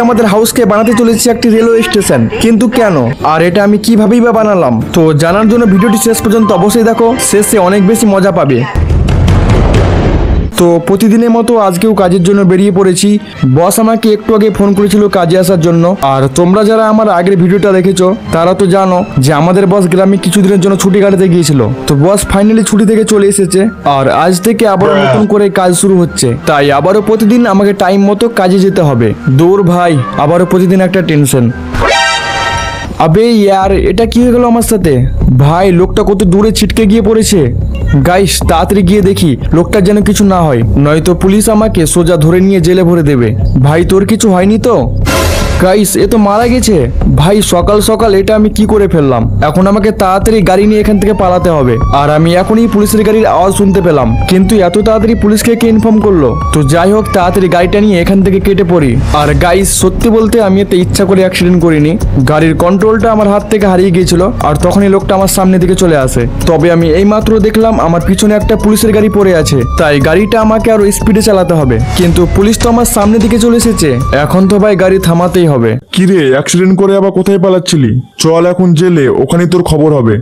আমাদের হাউসকে বানাতে চলেছি একটি রেলওয়ে স্টেশন, কিন্তু কেন আর এটা আমি কিভাবেই বা বানালাম? তো জানার জন্য ভিডিওটি শেষ পর্যন্ত অবশ্যই দেখো, শেষে অনেক বেশি মজা পাবে। তো প্রতিদিনের মতো আজকেও কাজের জন্য বেরিয়ে পড়েছি। বস আমাকে একটু আগে ফোন করেছিল কাজে আসার জন্য। আর তোমরা যারা আমার আগের ভিডিওটা দেখেছো তারা তো জানো যে আমাদের বস গ্রামে কিছুদিনের জন্য ছুটি কাটাতে গিয়েছিল। তো বস ফাইনালি ছুটি থেকে চলে এসেছে আর আজ থেকে আবার নতুন করে কাজ শুরু হচ্ছে। তাই আবারও প্রতিদিন আমাকে টাইম মতো কাজে যেতে হবে। দূর ভাই, আবারও প্রতিদিন একটা টেনশন। আবে ইয়ার, এটা কি হয়ে গেল আমার সাথে? ভাই লোকটা কত দূরে ছিটকে গিয়ে পড়েছে। গাইস তাড়াতাড়ি গিয়ে দেখি লোকটার যেন কিছু না হয়, নয়তো পুলিশ আমাকে সোজা ধরে নিয়ে জেলে ভরে দেবে। ভাই তোর কিছু হয়নি তো? গাইস এ তো মারা গেছে। ভাই সকাল সকাল এটা আমি কি করে ফেললাম? এখন আমাকে তাড়াতাড়ি গাড়ি নিয়ে এখান থেকে পালাতে হবে। আর আমি এখনই পুলিশের গাড়ির আওয়াজ শুনতে পেলাম, কিন্তু এত তাড়াতাড়ি পুলিশকে কে ইনফর্ম করলো? তো যাই হোক, তাড়াতাড়ি গাড়িটা নিয়ে এখান থেকে কেটে পড়ি। আর গাইস সত্যি বলতে আমি এতে ইচ্ছা করে অ্যাক্সিডেন্ট করিনি, গাড়ির কন্ট্রোলটা আমার হাত থেকে হারিয়ে গিয়েছিল আর তখনই লোকটা আমার সামনে দিকে চলে আসে। তবে আমি এইমাত্র দেখলাম আমার পিছনে একটা পুলিশের গাড়ি পড়ে আছে, তাই গাড়িটা আমাকে আরো স্পিডে চালাতে হবে। কিন্তু পুলিশ তো আমার সামনে দিকে চলে এসেছে, এখন তো ভাই গাড়ি থামাতেই হবে। কিরে, অ্যাক্সিডেন্ট করে আবার কোথায় পালাচ্ছিলি? চল এখন জেলে, ওখানে তোর খবর হবে।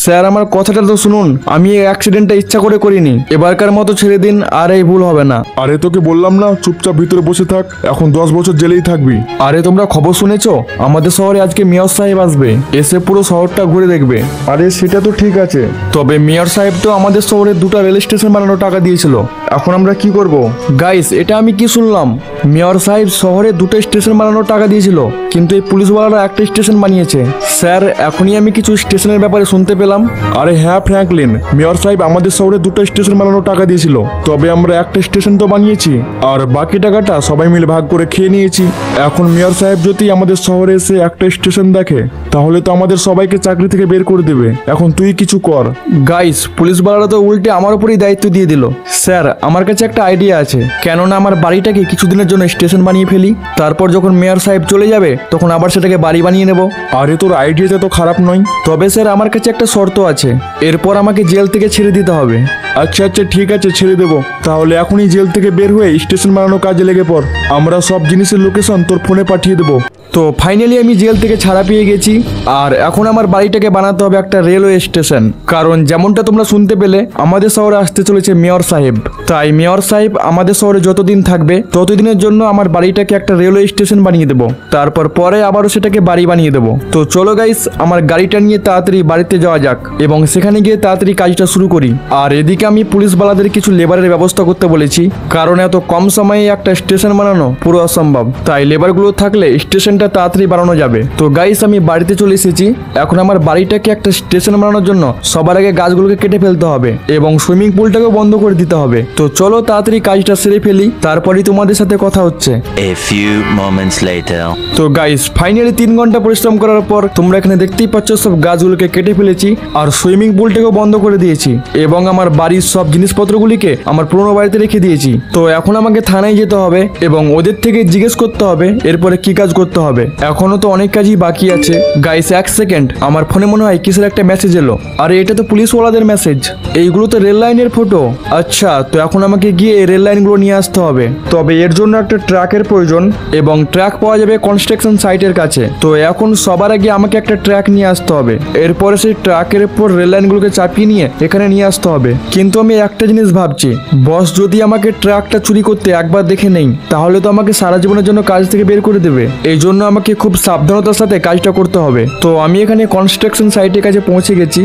স্যার আমার কথাটা তো শুনুন, আমি এই অ্যাক্সিডেন্টটা ইচ্ছা করে করিনি, এবারকার মতো ছেড়ে দিন, আর এই ভুল হবে না। আরে তোকে বললাম না চুপচাপ ভিতরে বসে থাক, এখন 10 বছর জেলেই থাকবি। আরে তোমরা খবর শুনেছো? আমাদের শহরে আজকে মেয়র সাহেব আসবে, এসে পুরো শহরটা ঘুরে দেখবে। আরে সেটা তো ঠিক আছে, তবে মেয়র সাহেব তো আমাদের শহরে 2টা রেল স্টেশন বানানোর টাকা দিয়েছিল, এখন আমরা কি করব? গাইস এটা আমি কি শুনলাম? মেয়র সাহেব শহরে 2টা স্টেশন বানানোর টাকা দিয়েছিল, কিন্তু এই পুলিশওয়ালারা একটা স্টেশন বানিয়েছে। স্যার এখনই আমি কিছু স্টেশনের ব্যাপারে শুনতে পেলাম। আরে হ্যাঁ ফ্র্যাঙ্কলিন, মেয়র সাহেব আমাদের শহরে 2টা স্টেশন বানানোর টাকা দিয়েছিল, তবে আমরা একটা স্টেশন তো বানিয়েছি আর বাকি টাকাটা সবাই মিলে ভাগ করে খেয়ে নিয়েছি। এখন মেয়র সাহেব যদি আমাদের শহরে এসে একটা স্টেশন দেখে তাহলে তো আমাদের সবাইকে চাকরি থেকে বের করে দেবে। এখন তুই কিছু কর। গাইস পুলিশওয়ালারা তো উল্টে আমার উপরই দায়িত্ব দিয়ে দিল। স্যার আমার কাছে একটা আইডিয়া আছে, কেননা আমার বাড়িটাকে কিছুদিনের জন্য স্টেশন বানিয়ে ফেলি, তারপর যখন মেয়র সাহেব চলে যাবে তখন আবার সেটাকে বাড়ি বানিয়ে নেব। আরে তোর আইডিয়াটা তো খারাপ নয়। তবে স্যার আমার কাছে একটা শর্ত আছে, এরপর আমাকে জেল থেকে ছেড়ে দিতে হবে। আচ্ছা আচ্ছা ঠিক আছে, ছেড়ে দেবো। তাহলে এখনই জেল থেকে বের হয়ে স্টেশন বানানোর কাজে লেগে পড়, আমরা সব জিনিসের লোকেশন তোর ফোনে পাঠিয়ে দেবো। তো ফাইনালি আমি জেল থেকে ছাড়া পেয়ে গেছি, আর এখন আমার বাড়িটাকে বানাতে হবে একটা রেলওয়ে স্টেশন। কারণ যেমনটা তোমরা শুনতে পেলে আমাদের শহরে আসতে চলেছে মেয়র সাহেব, তাই মেয়র সাহেব আমাদের শহরে যতদিন থাকবে ততদিনের জন্য আমার বাড়িটাকে একটা রেলওয়ে স্টেশন বানিয়ে দেবো, তারপর পরে আবারও সেটাকে বাড়ি বানিয়ে দেবো। তো চলো গাইস আমার গাড়িটা নিয়ে তাড়াতাড়ি বাড়িতে যাওয়া যাক এবং সেখানে গিয়ে তাড়াতাড়ি কাজটা শুরু করি। আর এদিকে আমি পুলিশওয়ালাদের কিছু লেবারের ব্যবস্থা করতে বলেছি, কারণ এত কম সময়ে একটা স্টেশন বানানো পুরো অসম্ভব, তাই লেবারগুলো থাকলে স্টেশন তাড়াতাড়ি বানানো যাবে। তো গাইস আমি বাড়িতে চলে এসেছি, এখন আমার বাড়িটাকে একটা স্টেশন বানানোর জন্য সবার আগে গাছগুলোকে কেটে ফেলতে হবে এবং সুইমিং পুলটাকেও বন্ধ করে দিতে হবে। তো চলো তাড়াতাড়ি কাজটা সেরে ফেলি, তারপরেই তোমাদের সাথে কথা হচ্ছে। A few moments later. তো গাইস ফাইনালি 3 ঘন্টা পরিশ্রম করার পর তোমরা এখানে দেখতেই পাচ্ছ সব গাছগুলোকে কেটে ফেলেছি আর সুইমিং পুলটাকেও বন্ধ করে দিয়েছি এবং আমার বাড়ির সব জিনিসপত্রগুলিকে আমার পুরোনো বাড়িতে রেখে দিয়েছি। তো এখন আমাকে থানায় যেতে হবে এবং ওদের থেকে জিজ্ঞেস করতে হবে এরপরে কি কাজ করতে হবে। এখনো তো অনেক কাজই বাকি আছে। গাইস 1 সেকেন্ড, আমার ফোনে মনে হয় কিসের একটা মেসেজ এলো। আরে এটা তো পুলিশওয়ালাদের মেসেজ, এইগুলো তো রেল লাইনের ফটো। আচ্ছা তো এখন আমাকে গিয়ে এই রেল লাইনগুলো নিয়ে আসতে হবে। তবে এর জন্য একটা ট্রাকের প্রয়োজন এবং ট্রাক পাওয়া যাবে কনস্ট্রাকশন সাইটের কাছে। তো এখন সবার আগে আমাকে একটা ট্রাক নিয়ে আসতে হবে, এরপরে সেই ট্রাকের উপর রেল লাইনগুলোকে চাপিয়ে নিয়ে এখানে নিয়ে আসতে হবে। কিন্তু আমি একটা জিনিস ভাবছি, বস যদি আমাকে ট্রাকটা চুরি করতে একবার দেখে নেই তাহলে তো আমাকে সারা জীবনের জন্য কাজ থেকে বের করে দেবে। এই জন্য আমাকে খুব সাবধানতার সাথে কাজটা করতে হবে। তো আমি এখানে কনস্ট্রাকশন সাইটের কাছে পৌঁছে গেছি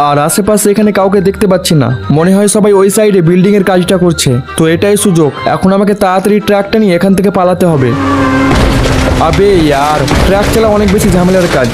আর আশেপাশে এখানে কাউকে দেখতে পাচ্ছি না, মনে হয় সবাই ওই সাইডে বিল্ডিং এর কাজটা করছে। তো এটাই সুযোগ, এখন আমাকে তাড়াতাড়ি ট্রাকটা নিয়ে এখান থেকে পালাতে হবে। আবে ইয়ার, ট্রাক চালা অনেক বেশি ঝামেলার কাজ।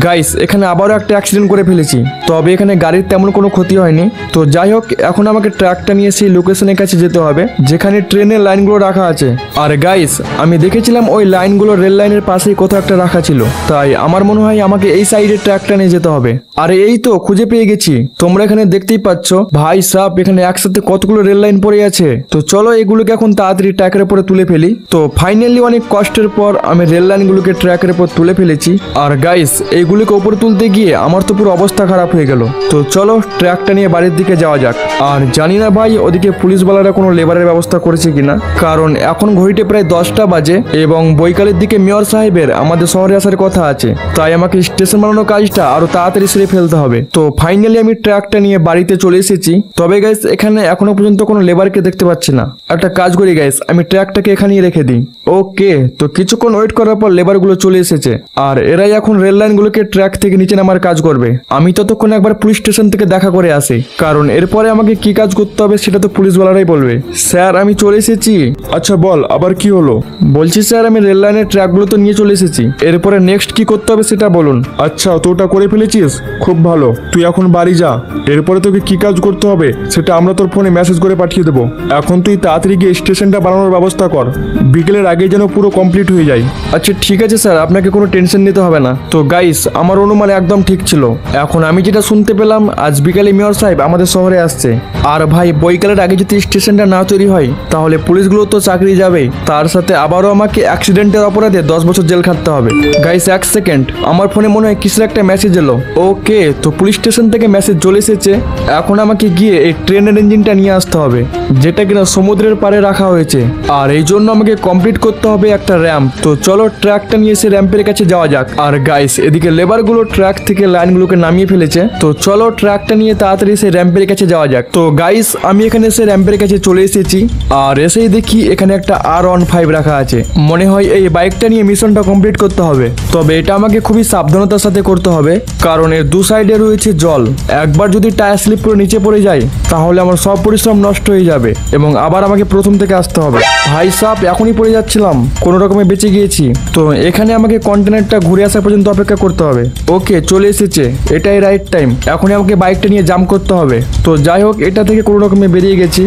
গাইস এখানে আবারও একটা অ্যাক্সিডেন্ট করে ফেলেছি, তবে এখানে গাড়ির তেমন কোনো ক্ষতি হয়নি। তো যাই হোক, এখন আমাকে ট্রাকটা নিয়ে সেই লোকেশনের কাছে যেতে হবে যেখানে ট্রেনের লাইনগুলো রাখা আছে। আর গাইস আমি দেখেছিলাম ওই লাইনগুলো রেল লাইনের পাশেই কোথাও একটা রাখা ছিল, তাই আমার মনে হয় আমাকে এই সাইডে ট্রাকটা নিয়ে যেতে হবে। আরে এই তো খুঁজে পেয়ে গেছি, তোমরা এখানে দেখতেই পাচ্ছ ভাই সাব, এখানে একসাথে কতগুলো রেল লাইন পড়ে আছে। তো চলো এগুলোকে এখন তাড়াতাড়ি ট্রাকের উপরে তুলে ফেলি। তো ফাইনালি অনেক কষ্টের পর আমি রেল লাইনগুলোকে ট্র্যাকের উপর তুলে ফেলেছি। আর গাইস এইগুলোকে উপরে তুলতে গিয়ে আমার তো পুরো অবস্থা খারাপ হয়ে গেল। তো চলো ট্র্যাকটা নিয়ে বাড়ির দিকে যাওয়া যাক। আর জানি না ভাই ওদিকে পুলিশওয়ালারা কোনো লেবারের ব্যবস্থা করেছে কিনা, কারণ এখন ঘড়িতে প্রায় 10টা বাজে এবং বৈকালের দিকে মেয়র সাহেবের আমাদের শহরে আসার কথা আছে। তাই আমাকে স্টেশন বানানোর কাজটা আরো তাড়াতাড়ি সেরে ফেলতে হবে। তো ফাইনালি আমি ট্র্যাকটা নিয়ে বাড়িতে চলে এসেছি। তবে গাইস এখানে এখনো পর্যন্ত কোনো লেবারকে দেখতে পাচ্ছি না। একটা কাজ করি গাইস, আমি ট্র্যাকটাকে এখানেই রেখে দিই। ওকে, তো কিছুক্ষণ ওয়েট করার পর লেবারগুলো চলে এসেছে আর এরাই এখন রেল লাইনগুলোকে ট্র্যাক থেকে নিচে নামার কাজ করবে। আমি ততক্ষণ একবার পুলিশ স্টেশন থেকে দেখা করে আসি, কারণ এরপরে আমাকে কি কাজ করতে হবে সেটা তো পুলিশওয়ালারাই বলবে। স্যার আমি চলে এসেছি। আচ্ছা বল, আবার কি হলো? বলছি স্যার আমি রেল লাইনের ট্র্যাকগুলো তো নিয়ে চলে এসেছি, এরপরে নেক্সট কি করতে হবে সেটা বলুন। আচ্ছা, তো ওটা করে ফেলেছিস, খুব ভালো। তুই এখন বাড়ি যা, এরপরে তোকে কি কাজ করতে হবে সেটা আমরা তোর ফোনে মেসেজ করে পাঠিয়ে দেবো। এখন তুই তাড়াতাড়ি গিয়ে স্টেশনটা বানানোর ব্যবস্থা কর, বিকেলের আগে যেন পুরো কমপ্লিট হয়ে যায়। আচ্ছা ঠিক আছে স্যার, আপনাকে কোনো টেনশন নিতে হবে না। তো গাইস আমার অনুমান একদম ঠিক ছিল। এখন আমি যেটা শুনতে পেলাম আজ বিকালে মেয়র সাহেব আমাদের শহরে আসছে। আর ভাই বৈকালের আগে যদি স্টেশনটা না তৈরি হয় তাহলে পুলিশগুলো তো চাকরি যাবে, তার সাথে আবারও আমাকে অ্যাক্সিডেন্টের অপরাধে 10 বছর জেল খাটতে হবে। গাইস এক সেকেন্ড, আমার ফোনে মনে হয় কিসের একটা মেসেজ এলো। ওকে, তো পুলিশ স্টেশন থেকে মেসেজ চলে এসেছে। এখন আমাকে গিয়ে এই ট্রেনের ইঞ্জিনটা নিয়ে আসতে হবে, যেটা কিনা সমুদ্রের পাড়ে রাখা হয়েছে। আর এই জন্য আমাকে কমপ্লিট করতে হবে একটা র্যাম্প। তো চলো ট্র্যাকটা নিয়ে এসে র্যাম্পের কাছে যাওয়া যাক। আর গাইস এদিকে লেবারগুলো ট্র্যাক থেকে লাইনগুলোকে নামিয়ে ফেলেছে। তো চলো ট্র্যাকটা নিয়ে তাড়াতাড়ি এসে র্যাম্পের কাছে যাওয়া যাক। তো গাইস আমি এখানে এসে র্যাম্পের কাছে চলে এসেছি আর এসেই দেখি এখানে একটা R15 রাখা আছে। মনে হয় এই বাইকটা নিয়ে মিশনটা কমপ্লিট করতে হবে। তবে এটা আমাকে খুবই সাবধানতার সাথে করতে হবে, কারণ এর দু সাইডে রয়েছে জল। একবার যদি টায়ার স্লিপ করে নিচে পড়ে যায় তাহলে আমার সব পরিশ্রম নষ্ট হয়ে যাবে এবং আবার আমাকে প্রথম থেকে আসতে হবে। ভাই সাপ এখনই পড়ে যাচ্ছিলাম, কোনো রকমে বেঁচে গিয়েছি। তো এখানে আমাকে কন্টেনারটা ঘুরে আসা পর্যন্ত অপেক্ষা করতে হবে। ওকে চলে এসেছে, এটাই রাইট টাইম। এখনই আমাকে বাইকটা নিয়ে জাম্প করতে হবে। তো যাই হোক এটা থেকে কোনো রকমে বেরিয়ে গেছি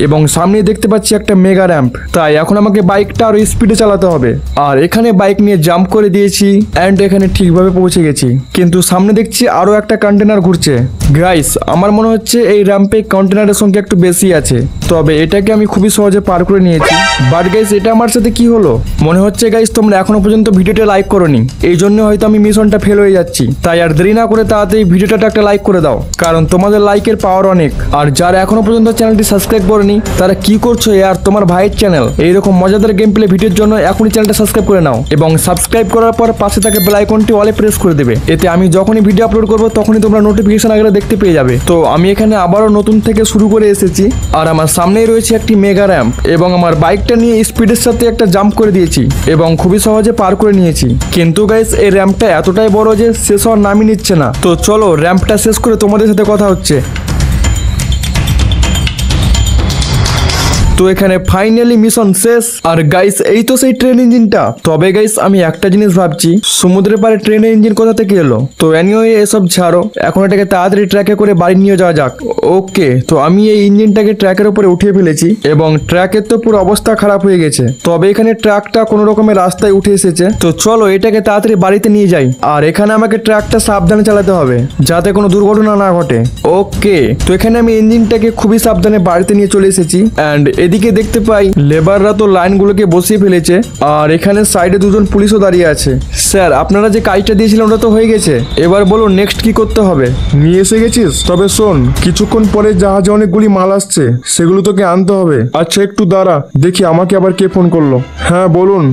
এবং সামনে দেখতে পাচ্ছি একটা মেগা র্যাম্প। তাই এখন আমাকে বাইকটা আরো স্পিডে চালাতে হবে। আর এখানে বাইক নিয়ে জাম্প করে দিয়েছি অ্যান্ড এখানে ঠিকভাবে পৌঁছে গেছি। কিন্তু সামনে দেখছি আরো একটা কন্টেনার ঘুরছে। গাইস আমার মনে হচ্ছে এই র্যাম্পে কন্টেনারের সংখ্যা একটু বেশি আছে, তবে এটাকে আমি খুবই সহজে পার করে নিয়েছি। বাট গাইস এটা আমার সাথে কি হলো? মনে হচ্ছে গাইস তোমরা এখনো পর্যন্ত ভিডিওটা লাইক করোনি, এই জন্য হয়তো আমি মিশনটা ফেল হয়ে যাচ্ছি। তাই আর দেরি না করে তাড়াতাড়ি ভিডিওটা একটা লাইক করে দাও, কারণ তোমাদের লাইকের পাওয়ার অনেক। আর যারা এখনো পর্যন্ত চ্যানেলটি সাবস্ক্রাইব করেনি তারা কি করছো? আর তোমার ভাইয়ের চ্যানেল এইরকম মজাদার গেম প্লে ভিডিওর জন্য এখনই চ্যানেলটা সাবস্ক্রাইব করে নাও এবং সাবস্ক্রাইব করার পর পাশে থাকা বেল আইকনটি অলে প্রেস করে দেবে। এতে আমি যখনই ভিডিও আপলোড করব তখনই তোমরা নোটিফিকেশন আগে দেখতে পেয়ে যাবে। তো আমি এখানে আবারও নতুন থেকে শুরু করে এসেছি আর আমার সামনেই রয়েছে একটি মেগা র্যাম্প এবং আমার বাইকটা নিয়ে স্পিডের সাথে একটা জাম্প করে দিয়েছি এবং খুবই সহজে পার করে নিয়েছি। কিন্তু গাইস এই র্যাম্পটা এতটাই বড় যে শেষ হওয়ার নামই নিচ্ছে না। তো চলো র্যাম্পটা শেষ করে তোমাদের সাথে কথা হচ্ছে। তো এখানে ফাইনালি মিশন শেষ। আর গাইস এই তো সেই ট্রেন ইঞ্জিনটা। তবে গাইস আমি একটা জিনিস ভাবছি, সমুদ্রের পাড়ে ট্রেনের ইঞ্জিন কোথা থেকে এলো? তো এনিওয়ে এসব ছাড়ো, এখন এটাকে তাড়াতাড়ি ট্র্যাকে করে বাড়ি নিয়ে যাওয়া যাক। ওকে, তো আমি এই ইঞ্জিনটাকে ট্র্যাকের উপরে উঠিয়ে ফেলেছি এবং ট্র্যাকের তো পুরো অবস্থা খারাপ হয়ে গেছে। তবে এখানে ট্র্যাকটা কোনো রকমের রাস্তায় উঠে এসেছে। তো চলো এটাকে তাড়াতাড়ি বাড়িতে নিয়ে যাই। আর এখানে আমাকে ট্র্যাকটা সাবধানে চালাতে হবে যাতে কোনো দুর্ঘটনা না ঘটে। ওকে, তো এখানে আমি ইঞ্জিনটাকে খুবই সাবধানে বাড়িতে নিয়ে চলে এসেছি অ্যান্ড এদিকে দেখতে পাই লেবাররা তো লাইনগুলোকে বসিয়ে ফেলেছে আর এখানে সাইডে দুজন পুলিশও দাঁড়িয়ে আছে। স্যার আপনারা যে কাজটা দিয়েছিলেন ওটা তো হয়ে গেছে, এবার বলুন নেক্সট কি করতে হবে? নিয়ে এসে গেছিস? তবে শোন, কিছুক্ষণ পরে জাহাজে অনেকগুলি মাল আসছে, সেগুলো তোকে আনতে হবে। আচ্ছা একটু দাঁড়া, দেখি আমাকে আবার কে ফোন করলো। হ্যাঁ বলুন,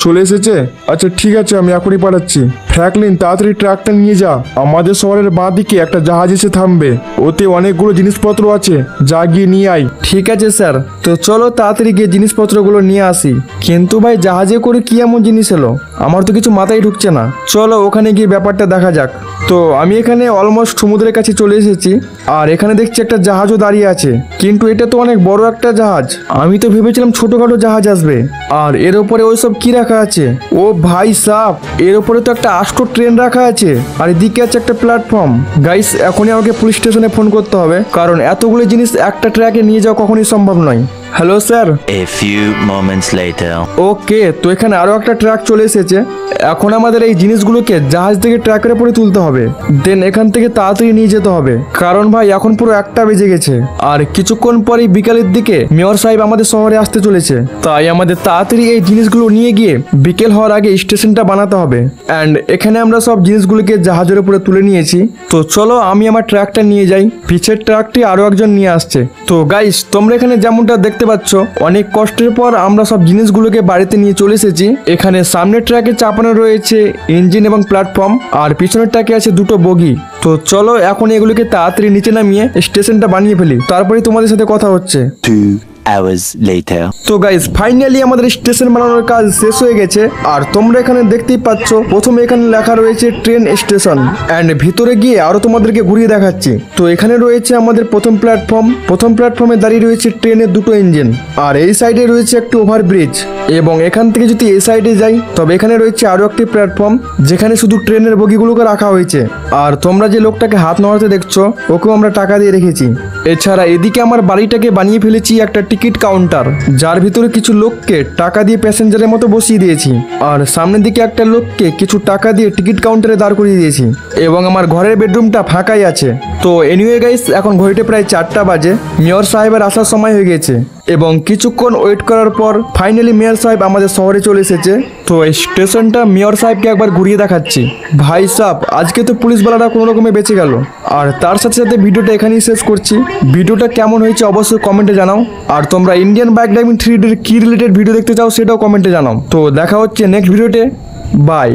চলে এসেছে? আচ্ছা ঠিক আছে, আমি এখনই পাঠাচ্ছি। ফ্র্যাঙ্কলিন তাড়াতাড়ি ট্রাকটা নিয়ে যা, আমাদের শহরের বাঁ দিকে একটা জাহাজ এসে থামবে, ওতে অনেকগুলো জিনিসপত্র আছে, যা গিয়ে নিয়ে আয়। ঠিক আছে স্যার, তো চলো তাড়াতাড়ি গিয়ে জিনিসপত্রগুলো নিয়ে আসি। কিন্তু ভাই জাহাজে করে কি এমন জিনিস এলো? আমার তো কিছু মাথায় ঢুকছে না। চলো ওখানে গিয়ে ব্যাপারটা দেখা যাক। তো আমি এখানে অলমোস্ট সমুদ্রের কাছে চলে এসেছি আর এখানে দেখছি একটা জাহাজও দাঁড়িয়ে আছে, কিন্তু এটা তো অনেক বড় একটা জাহাজ। আমি তো ভেবেছিলাম ছোটখাটো জাহাজ আসবে। আর এর উপরে ওইসব কি রাখা আছে? ও ভাই সাপ, এর উপরে তো একটা আস্ত ট্রেন রাখা আছে আর এদিকে আছে একটা প্ল্যাটফর্ম। গাইস এখনই আমাকে পুলিশ স্টেশনে ফোন করতে হবে, কারণ এতগুলো জিনিস একটা ট্র্যাকে নিয়ে যাওয়া কখনোই সম্ভব নয়। Hello sir. A few moments later. ওকে, তো এখানে আরো একটা ট্রাক চলে এসেছে। এখন আমাদের এই জিনিসগুলোকে জাহাজ থেকে ট্রাকের উপরে তুলতে হবে, দেন এখান থেকে তাড়াতাড়ি নিয়ে যেতে হবে, কারণ ভাই এখন পুরো 1টা বেজে গেছে আর কিছুক্ষণ পরেই বিকালের দিকে মেয়র সাহেব আমাদের শহরে আসতে চলেছে। তাই আমাদের তাড়াতাড়ি এই জিনিসগুলো নিয়ে গিয়ে বিকেল হওয়ার আগে স্টেশনটা বানাতে হবে। অ্যান্ড এখানে আমরা সব জিনিসগুলোকে জাহাজের উপরে তুলে নিয়েছি। তো চলো আমি আমার ট্রাকটা নিয়ে যাই, পিছের ট্রাকটি আরো একজন নিয়ে আসছে। তো গাইস, তোমরা এখানে যেমনটা দেখতে পাচ্ছ, অনেক কষ্টের পর আমরা সব জিনিসগুলোকে বাড়িতে নিয়ে চলে এসেছি। এখানে সামনের ট্রাকে চাপানো রয়েছে ইঞ্জিন এবং প্ল্যাটফর্ম, আর পিছনের ট্রাকে আছে 2টো বগি। তো চলো এখন এগুলোকে তাড়াতাড়ি নিচে নামিয়ে স্টেশনটা বানিয়ে ফেলি, তারপরে তোমাদের সাথে কথা হচ্ছে। 2 hours later. তো গাইস, ফাইনালি আমাদের স্টেশন বানানোর কাজ শেষ হয়ে গেছে। আর তোমরা এখানে দেখতেই পাচ্ছ, প্রথমে এখানে লেখা রয়েছে ট্রেন স্টেশন, অ্যান্ড ভিতরে গিয়ে আরো তোমাদেরকে ঘুরিয়ে দেখাচ্ছি। তো এখানে রয়েছে আমাদের প্রথম প্ল্যাটফর্মে দাঁড়িয়ে রয়েছে ট্রেনের 2টো ইঞ্জিন, আর এই সাইডে রয়েছে একটি ওভারব্রিজ, এবং এখান থেকে যদি এই সাইডে যাই তবে এখানে রয়েছে আরো একটি প্ল্যাটফর্ম যেখানে শুধু ট্রেনের বগিগুলোকে রাখা হয়েছে। আর তোমরা যে লোকটাকে হাত নাড়াতে দেখছো, ওকেও আমরা টাকা দিয়ে রেখেছি। এছাড়া এদিকে আমার বাড়িটাকে বানিয়ে ফেলেছি একটা টিকিট কাউন্টার, যার ভিতরে কিছু লোককে টাকা দিয়ে প্যাসেঞ্জারের মতো বসিয়ে দিয়েছি, আর সামনের দিকে একটা লোককে কিছু টাকা দিয়ে টিকিট কাউন্টারে দাঁড় করিয়ে দিয়েছি, এবং আমার ঘরের বেডরুমটা ফাঁকাই আছে। তো এনিওয়ে গাইস, এখন ঘড়িতে প্রায় 4টা বাজে, মেয়র সাহেবের আসার সময় হয়ে গেছে, এবং কিছুক্ষণ ওয়েট করার পর ফাইনালি মেয়র সাহেব আমাদের শহরে চলে এসেছে। তো এই স্টেশনটা মেয়র সাহেবকে একবার ঘুরিয়ে দেখাচ্ছি। ভাই সাহেব, আজকে তো পুলিশওয়ালারা কোনো রকমে বেঁচে গেল। আর তার সাথে সাথে ভিডিওটা এখানেই শেষ করছি। ভিডিওটা কেমন হয়েছে অবশ্যই কমেন্টে জানাও, আর তোমরা ইন্ডিয়ান বাইক ড্রাইভিং 3D কি রিলেটেড ভিডিও দেখতে চাও সেটাও কমেন্টে জানাও। তো দেখা হচ্ছে নেক্সট ভিডিওতে, বাই।